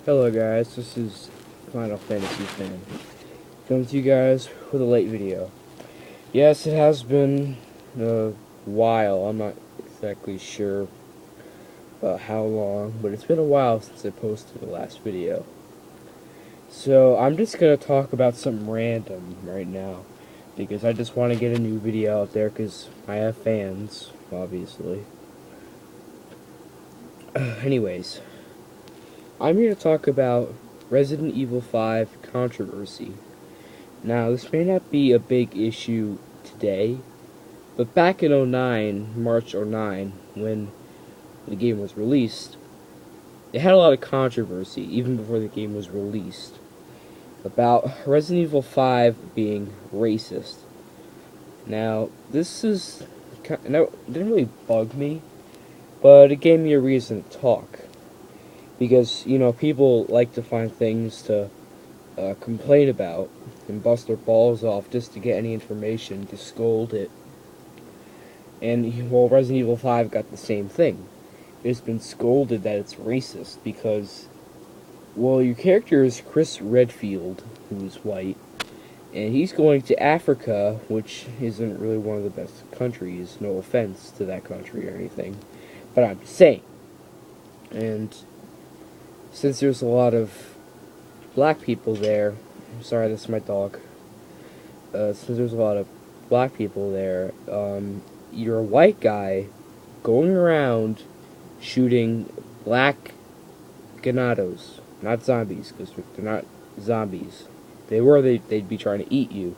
Hello guys, this is Final Fantasy Fan. Coming to you guys with a late video. Yes, it has been a while. I'm not exactly sure about how long, but it's been a while since I posted the last video. So I'm just going to talk about something random right now, because I just want to get a new video out there because I have fans, obviously. Anyways, I'm here to talk about Resident Evil 5 controversy. Now, this may not be a big issue today, but back in March 09, when the game was released, it had a lot of controversy, even before the game was released, about Resident Evil 5 being racist. Now, it didn't really bug me, but it gave me a reason to talk. Because, people like to find things to complain about and bust their balls off just to get any information to scold it. And, well, Resident Evil 5 got the same thing. It's been scolded that it's racist because, well, your character is Chris Redfield, who's white, and he's going to Africa, which isn't really one of the best countries. No offense to that country or anything, but I'm just saying. And since there's a lot of black people there, I'm sorry, this is my dog. Since there's a lot of black people there, you're a white guy going around shooting black ganados, not zombies, because they're not zombies. If they were, they'd be trying to eat you.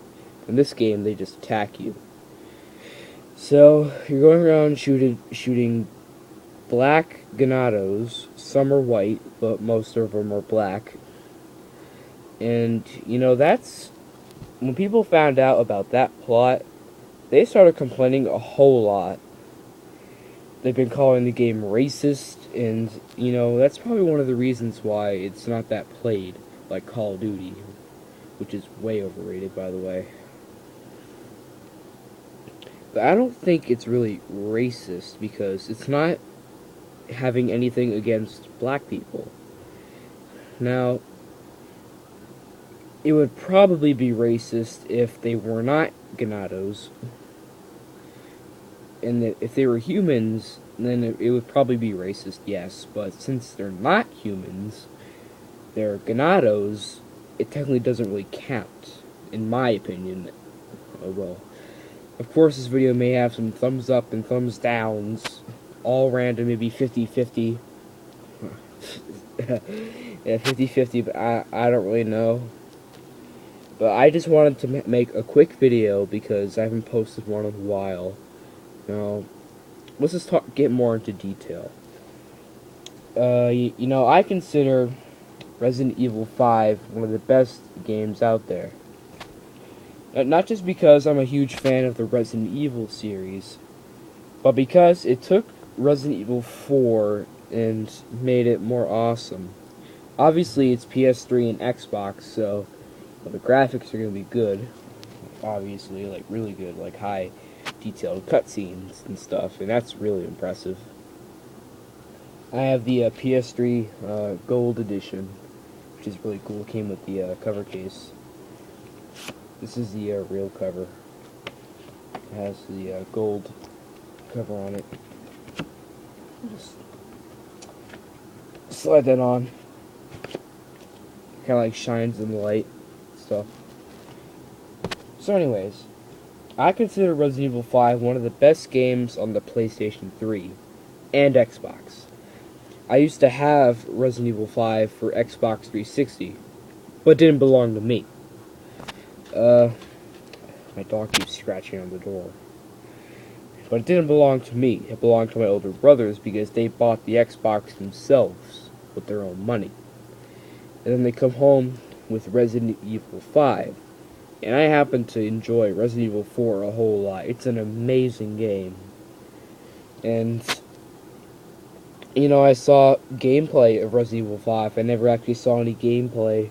In this game, they just attack you. So you're going around shooting black ganados. Some are white, but most of them are black. And, that's... When people found out about that plot, they started complaining a whole lot. They've been calling the game racist, and, that's probably one of the reasons why it's not that played, like Call of Duty, which is way overrated, by the way. But I don't think it's really racist, because it's not having anything against black people. Now, it would probably be racist if they were not ganados, and if they were humans, then it would probably be racist, yes, but since they're not humans, they're ganados, it technically doesn't really count, in my opinion. Oh well. Of course, this video may have some thumbs up and thumbs downs, all random, maybe 50-50. Yeah, 50-50, but I don't really know. But I just wanted to make a quick video because I haven't posted one in a while. Now, let's just get more into detail. I consider Resident Evil 5 one of the best games out there. Not just because I'm a huge fan of the Resident Evil series, but because it took Resident Evil 4 and made it more awesome. Obviously, it's PS3 and Xbox, so the graphics are going to be good. Obviously, like really good, like high detailed cutscenes and stuff, and that's really impressive. I have the PS3 Gold Edition, which is really cool. It came with the cover case. This is the real cover. It has the gold cover on it. Just slide that on. Kind of like shines in the light stuff. So anyways, I consider Resident Evil 5 one of the best games on the PlayStation 3 and Xbox. I used to have Resident Evil 5 for Xbox 360, but it didn't belong to me. My dog keeps scratching on the door. But it didn't belong to me. It belonged to my older brothers because they bought the Xbox themselves with their own money. And then they come home with Resident Evil 5. And I happen to enjoy Resident Evil 4 a whole lot. It's an amazing game. And, I saw gameplay of Resident Evil 5. I never actually saw any gameplay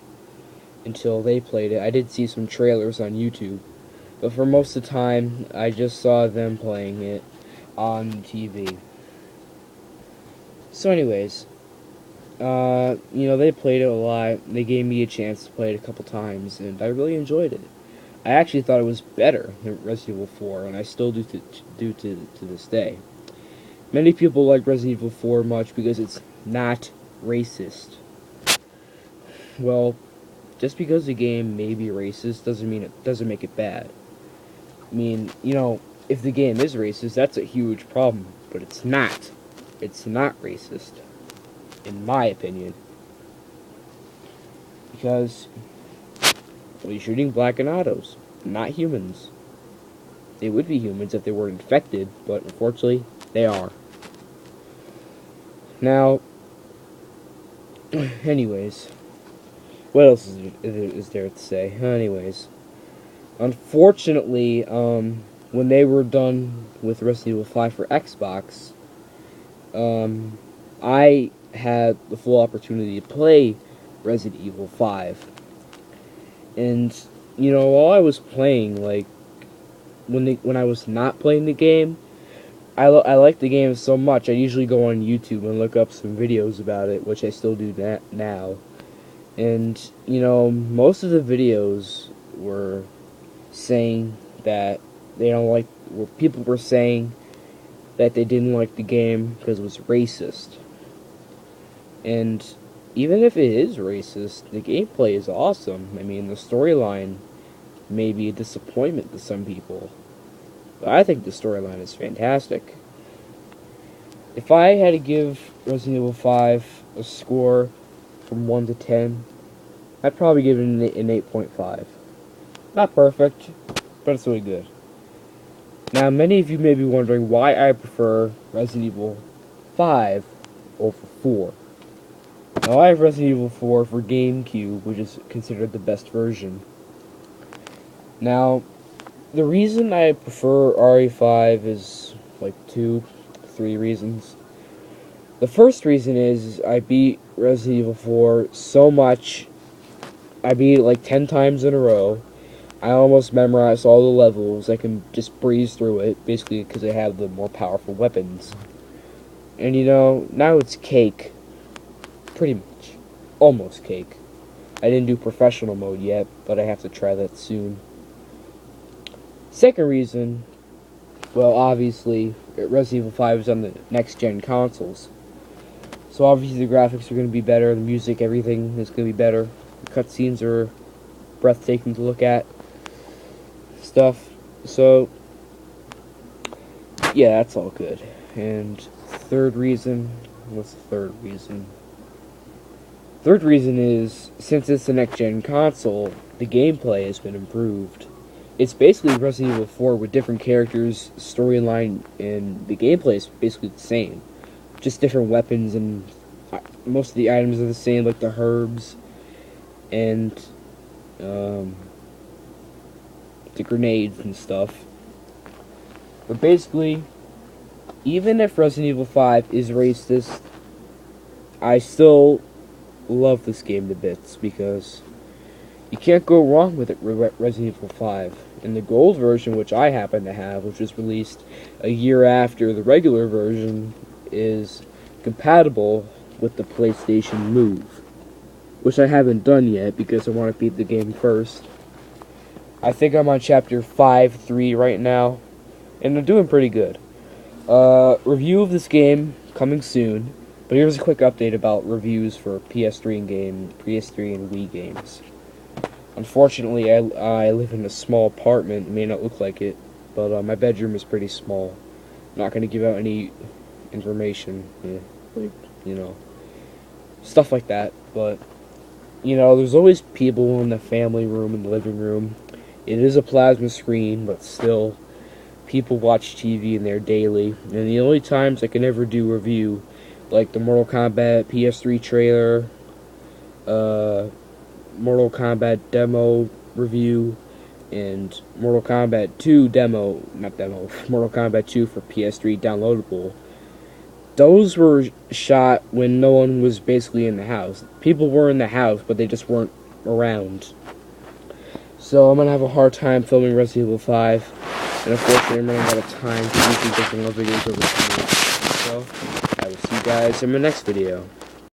until they played it. I did see some trailers on YouTube. But for most of the time, I just saw them playing it on TV. So anyways, they played it a lot. They gave me a chance to play it a couple times, and I really enjoyed it. I actually thought it was better than Resident Evil 4, and I still do to this day. Many people like Resident Evil 4 much because it's not racist. Well, just because the game may be racist doesn't mean it doesn't make it bad. I mean, if the game is racist, that's a huge problem, but it's not. It's not racist, in my opinion. Because, well, you're shooting black and autos, not humans. They would be humans if they were infected, but unfortunately, they are. Now, anyways, what else is there to say? Anyways, unfortunately, when they were done with Resident Evil 5 for Xbox, I had the full opportunity to play Resident Evil 5. And, while I was playing, like, when I was not playing the game, I like the game so much, I usually go on YouTube and look up some videos about it, which I still do now. And, most of the videos were saying that they don't like, people were saying that they didn't like the game because it was racist. And even if it is racist, the gameplay is awesome. I mean, the storyline may be a disappointment to some people, but I think the storyline is fantastic. If I had to give Resident Evil 5 a score from 1 to 10, I'd probably give it an 8.5. Not perfect, but it's really good. Now, many of you may be wondering why I prefer Resident Evil 5 over 4. Now, I have Resident Evil 4 for GameCube, which is considered the best version. Now, the reason I prefer RE5 is like 3 reasons. The first reason is I beat Resident Evil 4 so much. I beat it like 10 times in a row. I almost memorized all the levels. I can just breeze through it, basically because I have the more powerful weapons. And now it's cake. Pretty much. Almost cake. I didn't do professional mode yet, but I have to try that soon. Second reason, well, obviously, Resident Evil 5 is on the next-gen consoles. So obviously the graphics are going to be better, the music, everything is going to be better. The cutscenes are breathtaking to look at. Stuff. So, yeah, that's all good. And third reason, what's the third reason? Third reason is, since it's the next-gen console, the gameplay has been improved. It's basically Resident Evil 4 with different characters, storyline, and the gameplay is basically the same. Just different weapons, and most of the items are the same, like the herbs, and the grenades and stuff. But basically, even if Resident Evil 5 is racist, I still love this game to bits, because you can't go wrong with it with Resident Evil 5. And the gold version, which I happen to have, which was released a year after the regular version, is compatible with the PlayStation Move, which I haven't done yet because I want to beat the game first. I think I'm on chapter 5-3 right now, and I'm doing pretty good. Review of this game coming soon, but here's a quick update about reviews for PS3 and Wii games. Unfortunately, I live in a small apartment. It may not look like it, but my bedroom is pretty small. I'm not going to give out any information, stuff like that. But there's always people in the family room and the living room. It is a plasma screen, but still, people watch TV in there daily. And the only times I can ever do review, like the Mortal Kombat PS3 trailer, Mortal Kombat demo review, and Mortal Kombat 2 Mortal Kombat 2 for PS3 downloadable. Those were shot when no one was basically in the house. People were in the house, but they just weren't around. So I'm going to have a hard time filming Resident Evil 5. And unfortunately, I'm running out of time to do some more videos over the So, I will see you guys in my next video.